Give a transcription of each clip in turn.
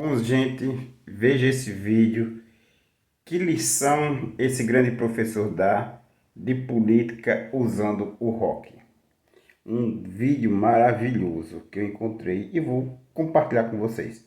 Vamos, gente, veja esse vídeo. Que lição esse grande professor dá de política usando o rock? Um vídeo maravilhoso que eu encontrei e vou compartilhar com vocês.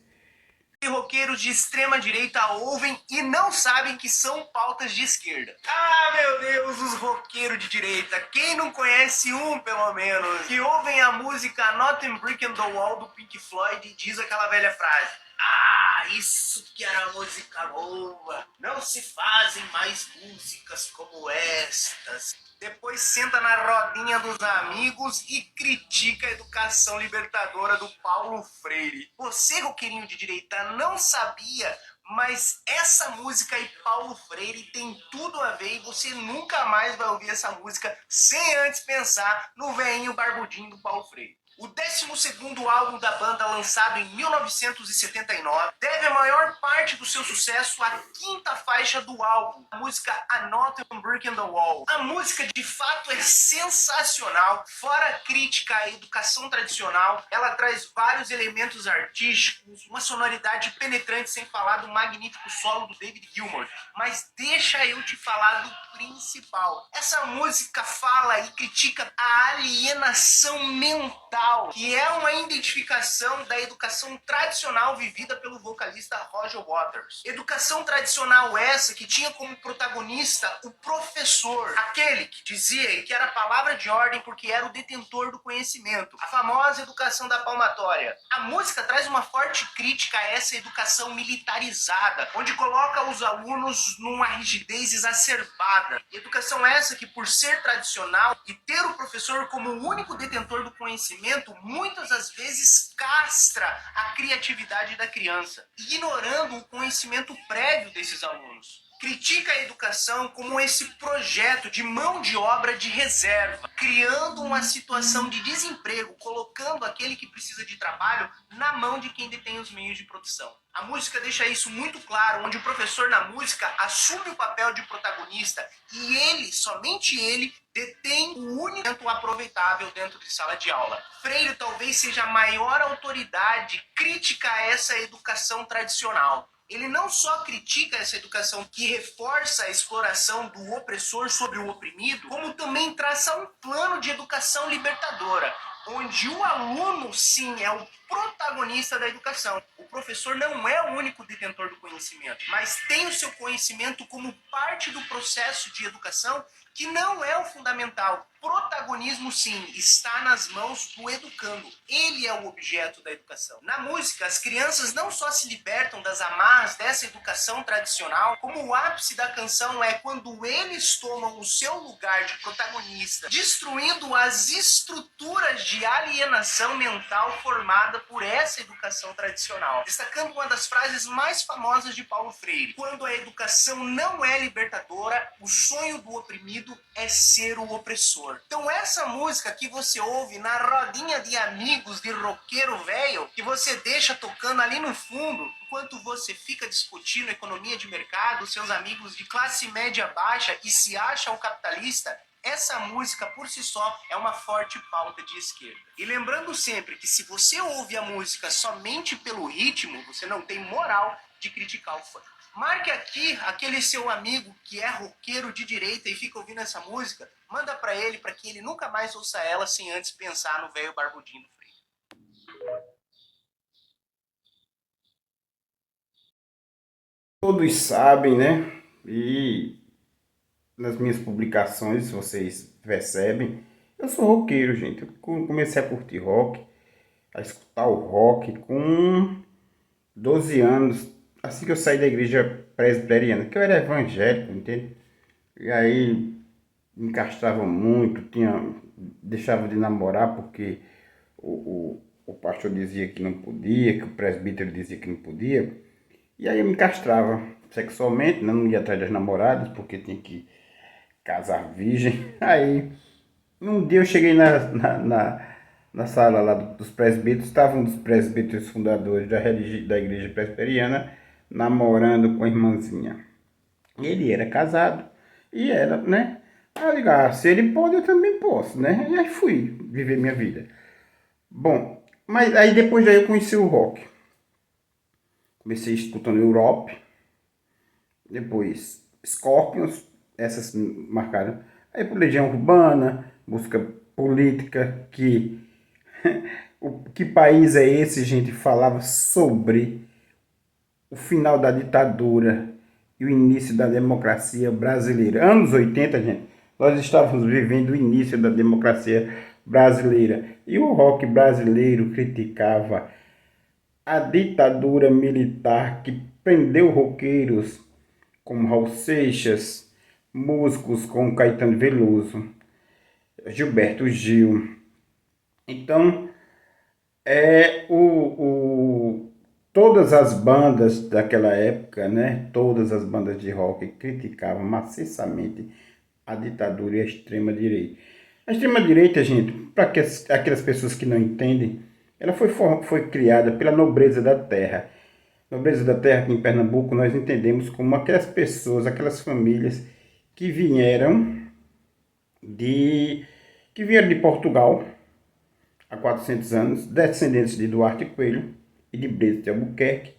Roqueiros de extrema direita ouvem e não sabem que são pautas de esquerda. Ah, meu Deus, os roqueiros de direita. Quem não conhece um, pelo menos, que ouvem a música Nothing Brick on the Wall do Pink Floyd e diz aquela velha frase: ah, isso que era música boa. Não se fazem mais músicas como estas. Depois senta na rodinha dos amigos e critica a educação libertadora do Paulo Freire. Você, roqueirinho de direita, não sabia, mas essa música e Paulo Freire tem tudo a ver e você nunca mais vai ouvir essa música sem antes pensar no veinho barbudinho do Paulo Freire. O 12º álbum da banda, lançado em 1979, deve a maior parte do seu sucesso à quinta faixa do álbum, a música A Not a Brick in the Wall. A música de fato é sensacional, fora a crítica à educação tradicional, ela traz vários elementos artísticos, uma sonoridade penetrante, sem falar do magnífico solo do David Gilmour. Mas deixa eu te falar do principal. Essa música fala e critica a alienação mental, que é uma identificação da educação tradicional vivida pelo vocalista Roger Waters. Educação tradicional essa que tinha como protagonista o professor, aquele que dizia que era palavra de ordem porque era o detentor do conhecimento, a famosa educação da palmatória. A música traz uma forte crítica a essa educação militarizada, onde coloca os alunos numa rigidez exacerbada. Educação essa que, por ser tradicional e ter o professor como o único detentor do conhecimento, muitas das vezes castra a criatividade da criança, ignorando o conhecimento prévio desses alunos. Critica a educação como esse projeto de mão de obra de reserva, criando uma situação de desemprego, colocando aquele que precisa de trabalho na mão de quem detém os meios de produção. A música deixa isso muito claro, onde o professor na música assume o papel de protagonista e ele, somente ele, detém o único aproveitável dentro de sala de aula. Freire talvez seja a maior autoridade crítica a essa educação tradicional. Ele não só critica essa educação que reforça a exploração do opressor sobre o oprimido, como também traça um plano de educação libertadora, onde o aluno, sim, é o protagonista da educação. O professor não é o único detentor do conhecimento, mas tem o seu conhecimento como parte do processo de educação, que não é o fundamental. Protagonismo, sim, está nas mãos do educando. Ele é o objeto da educação. Na música, as crianças não só se libertam das amarras dessa educação tradicional, como o ápice da canção é quando eles tomam o seu lugar de protagonista, destruindo as estruturas de alienação mental formada por essa educação tradicional. Destacando uma das frases mais famosas de Paulo Freire: quando a educação não é libertadora, o sonho do oprimido é ser o opressor. Então essa música que você ouve na rodinha de amigos de roqueiro velho, que você deixa tocando ali no fundo, enquanto você fica discutindo economia de mercado, seus amigos de classe média baixa e se acha um capitalista, essa música por si só é uma forte pauta de esquerda. E lembrando sempre que se você ouve a música somente pelo ritmo, você não tem moral de criticar o funk. Marque aqui aquele seu amigo que é roqueiro de direita e fica ouvindo essa música, manda pra ele para que ele nunca mais ouça ela sem antes pensar no velho barbudinho do Freire. Todos sabem, né? E nas minhas publicações, vocês percebem, eu sou roqueiro, gente. Eu comecei a curtir rock, a escutar o rock com 12 anos, assim que eu saí da igreja presbiteriana, que eu era evangélico, entende? E aí me castrava muito, deixava de namorar porque o pastor dizia que não podia, que o presbítero dizia que não podia. E aí eu me castrava sexualmente, né? Não ia atrás das namoradas porque tinha que casar virgem. Aí um dia eu cheguei na sala lá dos presbíteros, estava um dos presbíteros fundadores da igreja presbiteriana namorando com a irmãzinha. Ele era casado e era, né? Aí eu digo, se ele pode, eu também posso, né? E aí fui viver minha vida. Bom, mas aí depois daí eu conheci o rock. Comecei escutando Europe, depois Scorpions, essas me marcaram. Aí por Legião Urbana, música política, que país é esse, gente? Falava sobre o final da ditadura e o início da democracia brasileira. Anos 80, gente, nós estávamos vivendo o início da democracia brasileira. E o rock brasileiro criticava a ditadura militar que prendeu roqueiros como Raul Seixas, músicos como Caetano Veloso, Gilberto Gil. Então, todas as bandas daquela época, né, todas as bandas de rock criticavam maciçamente a ditadura e a extrema-direita. A extrema-direita, gente, para aquelas pessoas que não entendem, ela foi criada pela nobreza da terra. Nobreza da terra, aqui em Pernambuco, nós entendemos como aquelas pessoas, aquelas famílias que vieram de, que vieram de Portugal há 400 anos, descendentes de Duarte Coelho e de Brito de Albuquerque,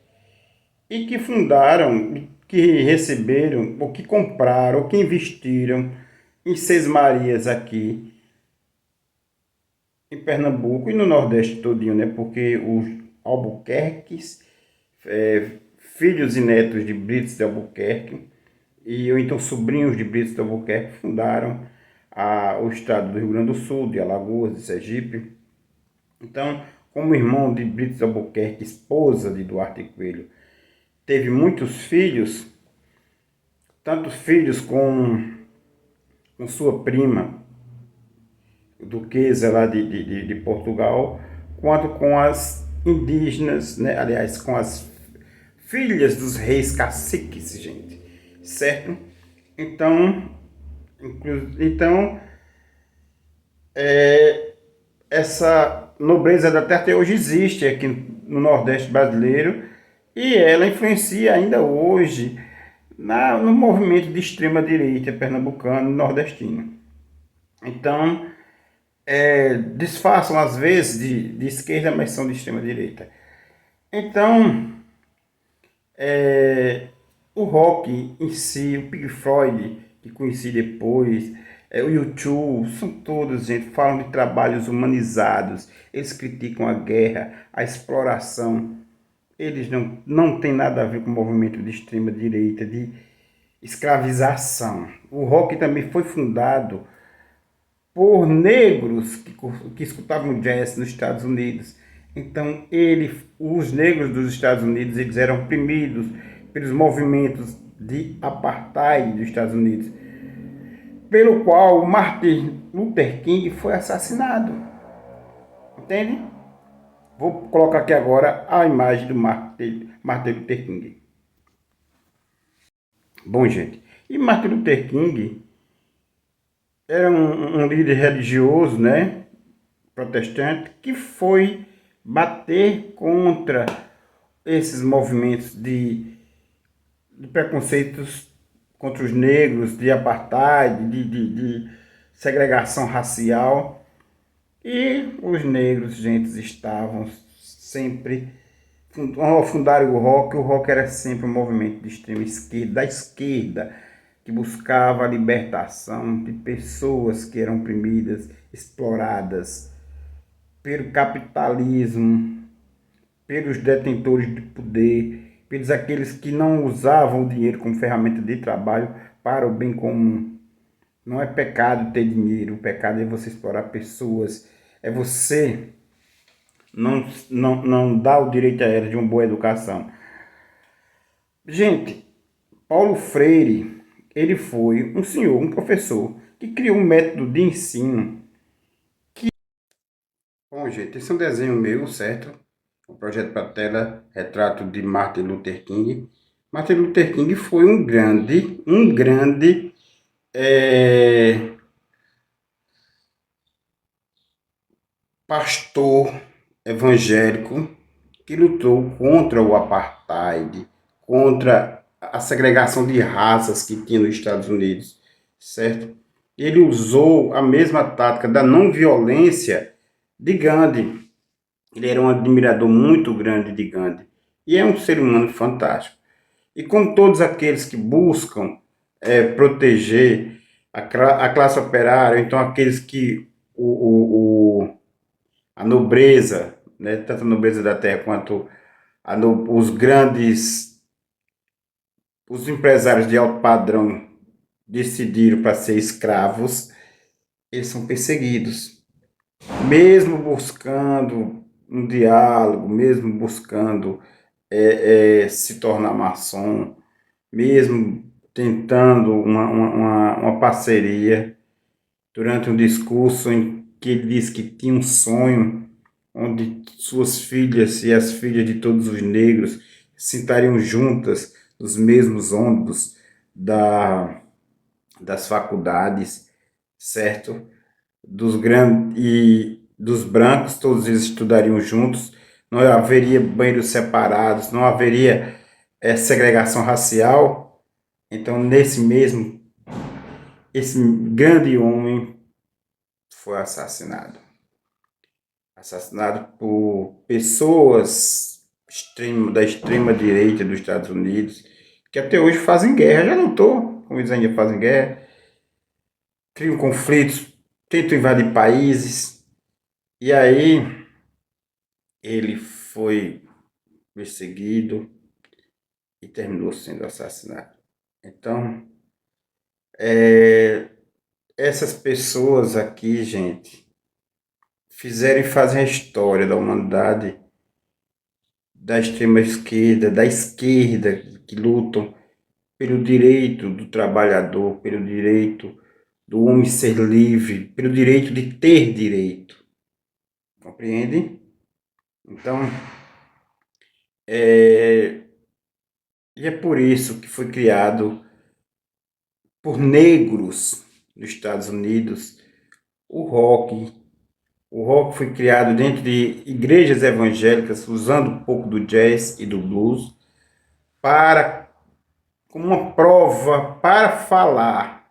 e que fundaram, que receberam, ou que compraram, ou que investiram em Seis Marias aqui em Pernambuco e no Nordeste todinho, né? Porque os Albuquerques, filhos e netos de Brito de Albuquerque, ou então sobrinhos de Brito de Albuquerque, fundaram o estado do Rio Grande do Sul, de Alagoas, de Sergipe. Então, como irmão de Brito de Albuquerque, esposa de Duarte Coelho, teve muitos filhos, tanto filhos com sua prima, duquesa lá de Portugal, quanto com as indígenas, né? Aliás, com as filhas dos reis caciques, gente, certo? Então, essa nobreza da terra até hoje existe aqui no Nordeste brasileiro e ela influencia ainda hoje no movimento de extrema-direita pernambucano e nordestino. Então, disfarçam às vezes de esquerda, mas são de extrema-direita. Então, o rock em si, o Pink Floyd, que conheci depois, o U2, são todos, gente, falam de trabalhos humanizados, eles criticam a guerra, a exploração, eles não têm nada a ver com o movimento de extrema-direita, de escravização. O rock também foi fundado por negros que escutavam jazz nos Estados Unidos. Então, os negros dos Estados Unidos, eles eram oprimidos pelos movimentos de apartheid dos Estados Unidos, pelo qual o Martin Luther King foi assassinado. Entende? Vou colocar aqui agora a imagem do Martin Luther King. Bom, gente, e Martin Luther King era um líder religioso, né, protestante, que foi bater contra esses movimentos de preconceitos contra os negros, de apartheid, de segregação racial. E os negros, gente, estavam sempre, ao fundarem o rock era sempre um movimento de extrema esquerda, da esquerda, que buscava a libertação de pessoas que eram oprimidas, exploradas pelo capitalismo, pelos detentores de poder, pelos aqueles que não usavam o dinheiro como ferramenta de trabalho para o bem comum. Não é pecado ter dinheiro, o pecado é você explorar pessoas, é você não dar o direito a elas de uma boa educação. Gente, Paulo Freire, ele foi um senhor, um professor, que criou um método de ensino que... Bom, gente, esse é um desenho meu, certo? O projeto para tela, retrato de Martin Luther King. Martin Luther King foi um grande pastor evangélico que lutou contra o apartheid, contra a segregação de raças que tinha nos Estados Unidos, certo? Ele usou a mesma tática da não violência de Gandhi. Ele era um admirador muito grande de Gandhi. E é um ser humano fantástico. E como todos aqueles que buscam proteger a classe operária, então aqueles que a nobreza, né, tanto a nobreza da terra quanto os grandes, os empresários de alto padrão decidiram para ser escravos, eles são perseguidos. Mesmo buscando um diálogo, mesmo buscando se tornar maçom, mesmo tentando uma parceria, durante um discurso em que ele disse que tinha um sonho onde suas filhas e as filhas de todos os negros se sentariam juntas nos mesmos ônibus da, das faculdades, certo? Dos grandes e dos brancos, todos eles estudariam juntos, não haveria banheiros separados, não haveria segregação racial. Então, esse grande homem foi assassinado. Assassinado por pessoas da extrema direita dos Estados Unidos, que até hoje fazem guerra. Já notou como eles ainda fazem guerra? Criam conflitos, tentam invadir países. E aí ele foi perseguido e terminou sendo assassinado. Então, essas pessoas aqui, gente, fizeram e fazem a história da humanidade, da extrema esquerda, da esquerda, que lutam pelo direito do trabalhador, pelo direito do homem ser livre, pelo direito de ter direito. Compreende? Então, e é por isso que foi criado por negros nos Estados Unidos o rock. O rock foi criado dentro de igrejas evangélicas, usando um pouco do jazz e do blues, para como uma prova para falar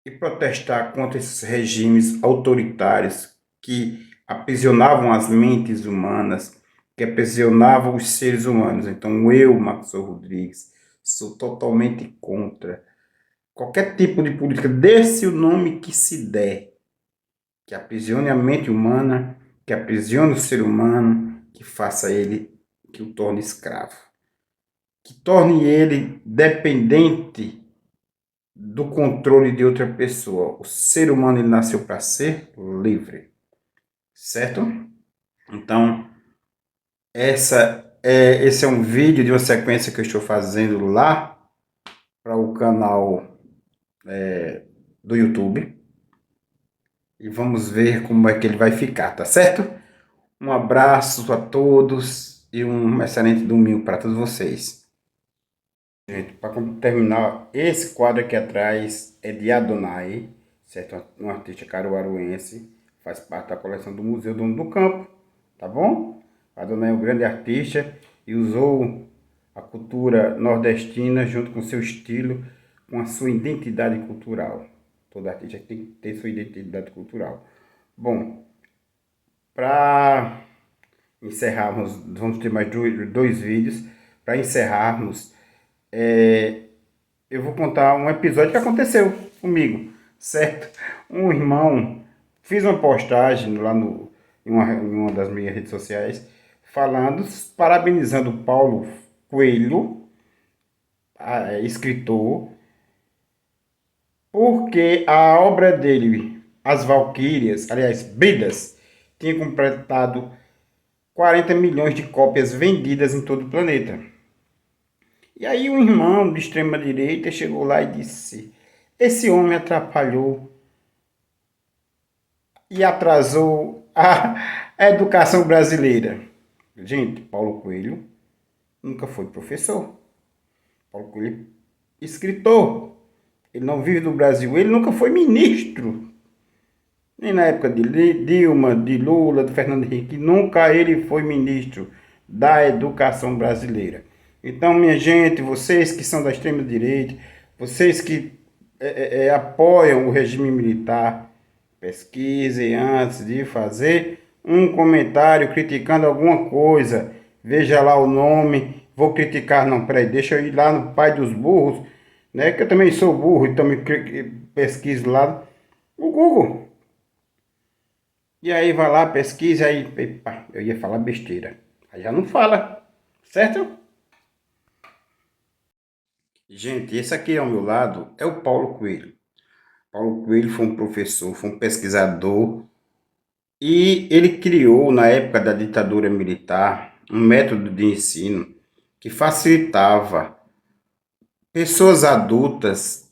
e protestar contra esses regimes autoritários que aprisionavam as mentes humanas, que aprisionavam os seres humanos. Então eu, Maxwell Rodrigues, sou totalmente contra qualquer tipo de política, desse o nome que se der, que aprisione a mente humana, que aprisione o ser humano, que faça ele, que o torne escravo, que torne ele dependente do controle de outra pessoa. O ser humano ele nasceu para ser livre, certo? Então, esse é um vídeo de uma sequência que eu estou fazendo lá para o canal do YouTube. E vamos ver como é que ele vai ficar, tá certo? Um abraço a todos e um excelente domingo para todos vocês. Gente, para terminar, esse quadro aqui atrás é de Adonai, certo? Um artista caruaruense, faz parte da coleção do Museu Dono do Campo, tá bom? Adonai é um grande artista e usou a cultura nordestina junto com seu estilo, com a sua identidade cultural. Todo artista tem que ter sua identidade cultural. Bom, para encerrarmos, vamos ter mais dois vídeos. Para encerrarmos, eu vou contar um episódio que aconteceu comigo, certo? Um irmão, fiz uma postagem lá em uma das minhas redes sociais, falando, parabenizando o Paulo Coelho, escritor, porque a obra dele, As Valquírias, aliás, Bridas, tinha completado 40 milhões de cópias vendidas em todo o planeta. E aí um irmão de extrema direita chegou lá e disse: esse homem atrapalhou e atrasou a educação brasileira. Gente, Paulo Coelho nunca foi professor. Paulo Coelho é escritor. Ele não vive no Brasil. Ele nunca foi ministro. Nem na época de Dilma, de Lula, de Fernando Henrique. Nunca ele foi ministro da educação brasileira. Então, minha gente, vocês que são da extrema direita, vocês que apoiam o regime militar, pesquisem antes de fazer um comentário criticando alguma coisa. veja lá o nome, vou criticar, não, peraí, deixa eu ir lá no pai dos burros, né, que eu também sou burro, então me pesquiso lá, o Google. E aí vai lá, pesquisa, aí, epa, eu ia falar besteira. Aí já não fala, certo? Gente, esse aqui ao meu lado é o Paulo Coelho. Paulo Coelho foi um professor, foi um pesquisador e ele criou, na época da ditadura militar, um método de ensino que facilitava pessoas adultas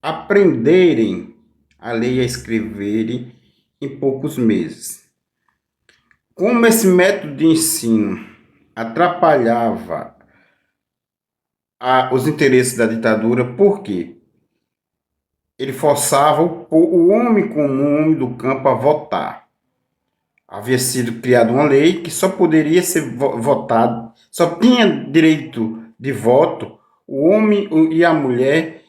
aprenderem a ler e a escreverem em poucos meses. Como esse método de ensino atrapalhava os interesses da ditadura, por quê? Ele forçava o homem comum, o homem do campo, a votar. Havia sido criada uma lei que só poderia ser votado, só tinha direito de voto o homem e a mulher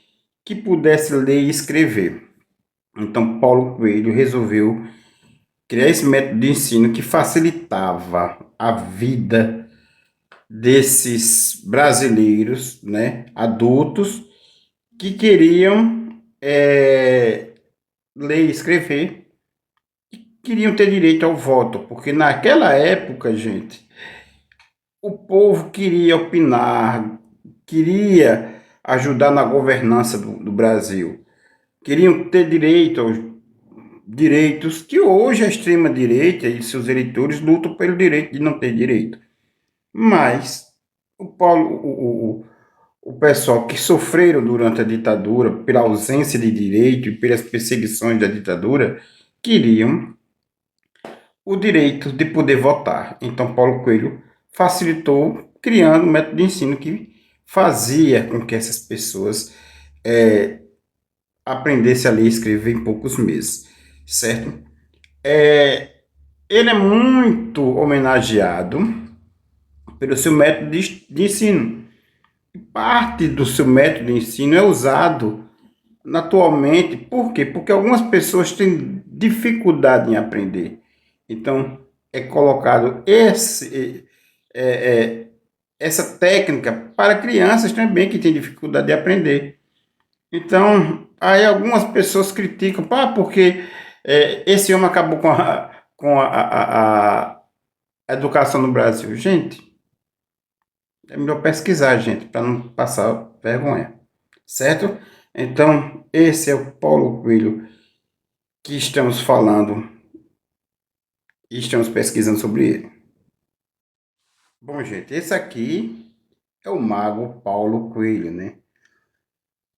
que pudesse ler e escrever. Então, Paulo Coelho resolveu criar esse método de ensino que facilitava a vida desses brasileiros, né, adultos, que queriam ler e escrever, queriam ter direito ao voto, porque naquela época, gente, o povo queria opinar, queria ajudar na governança do Brasil, queriam ter direito aos direitos que hoje a extrema-direita e seus eleitores lutam pelo direito de não ter direito. Mas o pessoal que sofreram durante a ditadura, pela ausência de direito e pelas perseguições da ditadura, queriam o direito de poder votar. Então, Paulo Coelho facilitou criando um método de ensino que fazia com que essas pessoas aprendessem a ler e escrever em poucos meses, certo? Ele é muito homenageado pelo seu método de ensino. Parte do seu método de ensino é usado atualmente, por quê? Porque algumas pessoas têm dificuldade em aprender. Então, é colocado essa técnica para crianças também que têm dificuldade de aprender. Então, aí algumas pessoas criticam, porque esse homem acabou com a educação no Brasil. Gente, é melhor pesquisar, gente, para não passar vergonha, certo? Então, esse é o Paulo Coelho que estamos falando e estamos pesquisando sobre ele. Bom, gente, esse aqui é o Mago Paulo Coelho, né?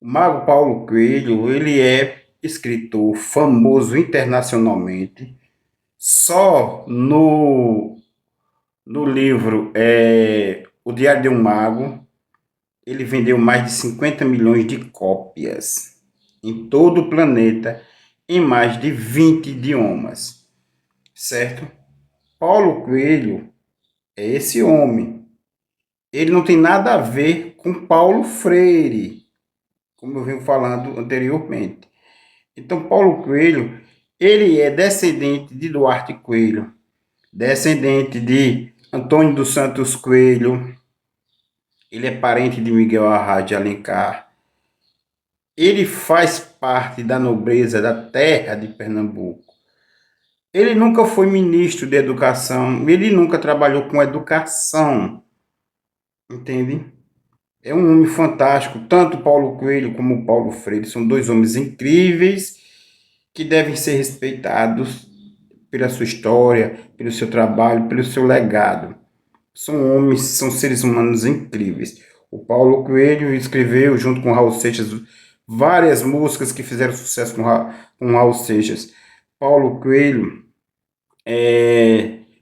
O Mago Paulo Coelho, ele é escritor famoso internacionalmente. Só no livro O Diário de um Mago, ele vendeu mais de 50 milhões de cópias em todo o planeta, em mais de 20 idiomas, certo? Paulo Coelho é esse homem. Ele não tem nada a ver com Paulo Freire, como eu venho falando anteriormente. Então, Paulo Coelho, ele é descendente de Duarte Coelho, descendente de Antônio dos Santos Coelho, ele é parente de Miguel Arraes de Alencar, ele faz parte da nobreza da terra de Pernambuco. Ele nunca foi ministro de educação, ele nunca trabalhou com educação, entende? É um homem fantástico, tanto Paulo Coelho como Paulo Freire, são dois homens incríveis que devem ser respeitados pela sua história, pelo seu trabalho, pelo seu legado. São homens, são seres humanos incríveis. O Paulo Coelho escreveu, junto com Raul Seixas, várias músicas que fizeram sucesso com Raul Seixas. Paulo Coelho,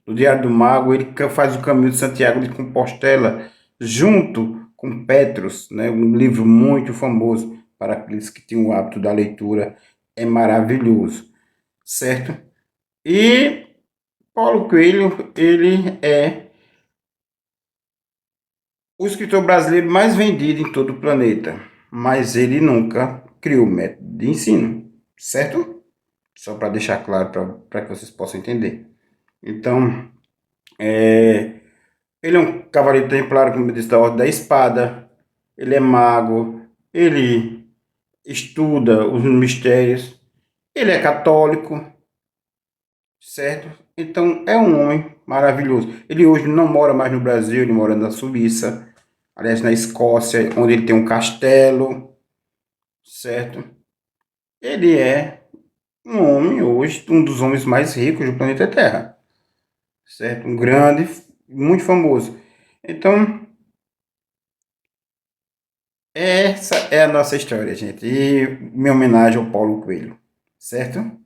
no Diário do Mago, ele faz o Caminho de Santiago de Compostela, junto com Petros, né? Um livro muito famoso para aqueles que têm o hábito da leitura. É maravilhoso, certo? E Paulo Coelho, ele é o escritor brasileiro mais vendido em todo o planeta, mas ele nunca criou método de ensino, certo? Só para deixar claro para que vocês possam entender. Então, Ele é um cavaleiro templário, como eu disse, da Ordem da Espada. Ele é mago. Ele estuda os mistérios. Ele é católico, certo? Então é um homem maravilhoso. Ele hoje não mora mais no Brasil, ele mora na Suíça, aliás, na Escócia, onde ele tem um castelo, certo? Ele é um homem hoje, um dos homens mais ricos do planeta Terra, certo? Um grande, muito famoso. Então, essa é a nossa história, gente. E minha homenagem ao Paulo Coelho, certo?